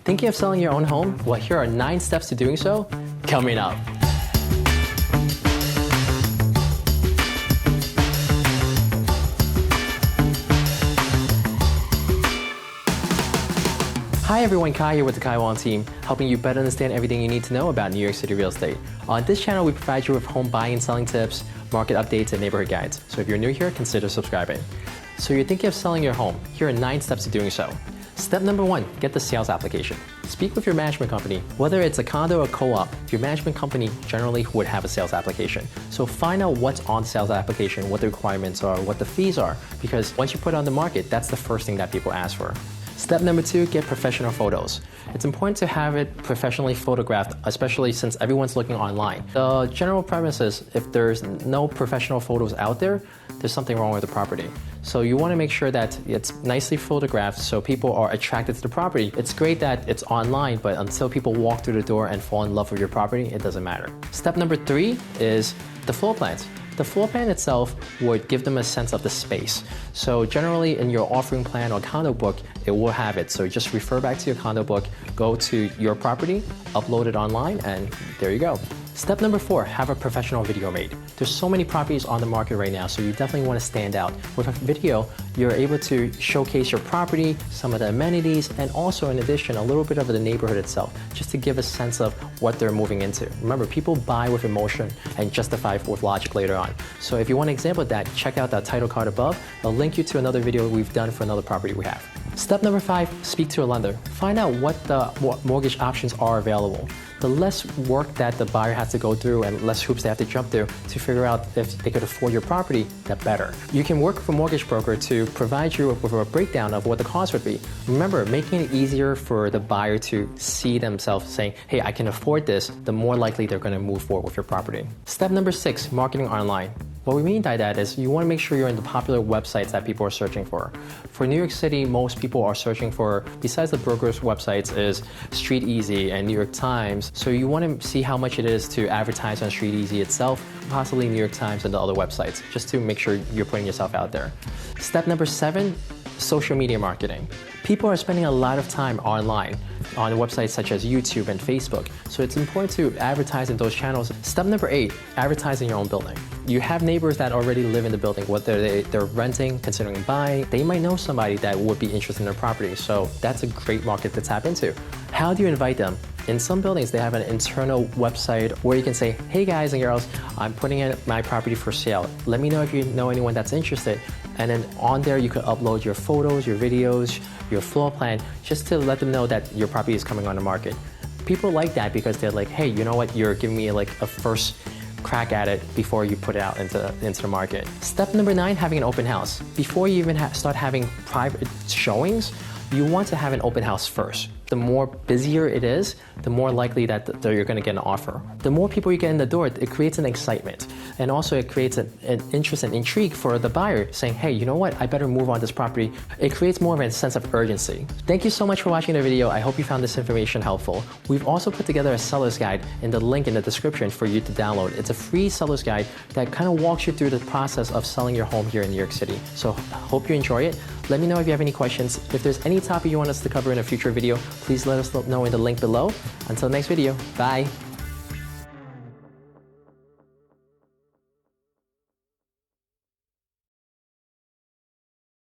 Thinking of selling your own home? Well, here are 9 steps to doing so, coming up. Hi everyone, Kai here with the Kai Wong team, helping you better understand everything you need to know about New York City real estate. On this channel, we provide you with home buying and selling tips, market updates, and neighborhood guides. So if you're new here, consider subscribing. So you're thinking of selling your home. Here are 9 steps to doing so. Step number 1, get the sales application. Speak with your management company. Whether it's a condo or co-op, your management company generally would have a sales application. So find out what's on the sales application, what the requirements are, what the fees are, because once you put it on the market, that's the first thing that people ask for. Step number 2, get professional photos. It's important to have it professionally photographed, especially since everyone's looking online. The general premise is if there's no professional photos out there, there's something wrong with the property. So you want to make sure that it's nicely photographed so people are attracted to the property. It's great that it's online, but until people walk through the door and fall in love with your property, it doesn't matter. Step number 3 is the floor plans. The floor plan itself would give them a sense of the space. So generally in your offering plan or condo book, it will have it. So just refer back to your condo book, go to your property, upload it online, and there you go. Step number 4, have a professional video made. There's so many properties on the market right now, so you definitely want to stand out. With a video, you're able to showcase your property, some of the amenities, and also in addition, a little bit of the neighborhood itself, just to give a sense of what they're moving into. Remember, people buy with emotion and justify with logic later on. So if you want an example of that, check out that title card above. I'll link you to another video we've done for another property we have. Step number 5, speak to a lender. Find out what the mortgage options are available. The less work that the buyer has to go through and less hoops they have to jump through to figure out if they could afford your property, the better. You can work with a mortgage broker to provide you with a breakdown of what the cost would be. Remember, making it easier for the buyer to see themselves saying, hey, I can afford this, the more likely they're going to move forward with your property. Step number 6, marketing online. What we mean by that is you want to make sure you're in the popular websites that people are searching for. For New York City, most people are searching for, besides the brokers' websites, is Street Easy and New York Times. So you want to see how much it is to advertise on Street Easy itself, possibly New York Times and the other websites, just to make sure you're putting yourself out there. Step number 7, social media marketing. People are spending a lot of time online on websites such as YouTube and Facebook, so it's important to advertise in those channels. Step number 8, advertise in your own building. You have neighbors that already live in the building, whether they're renting, considering buying, they might know somebody that would be interested in their property, so that's a great market to tap into. How do you invite them? In some buildings, they have an internal website where you can say, hey guys and girls, I'm putting in my property for sale. Let me know if you know anyone that's interested. And then on there, you can upload your photos, your videos, your floor plan, just to let them know that your property is coming on the market. People like that because they're like, hey, you know what? You're giving me like a first crack at it before you put it out into the market. Step number 9, having an open house. Before you even start having private showings, you want to have an open house first. The more busier it is, the more likely that you're going to get an offer. The more people you get in the door, it creates an excitement. And also it creates an interest and intrigue for the buyer saying, hey, you know what? I better move on this property. It creates more of a sense of urgency. Thank you so much for watching the video. I hope you found this information helpful. We've also put together a seller's guide in the link in the description for you to download. It's a free seller's guide that kind of walks you through the process of selling your home here in New York City. So hope you enjoy it. Let me know if you have any questions. If there's any topic you want us to cover in a future video, please let us know in the link below. Until next video, bye.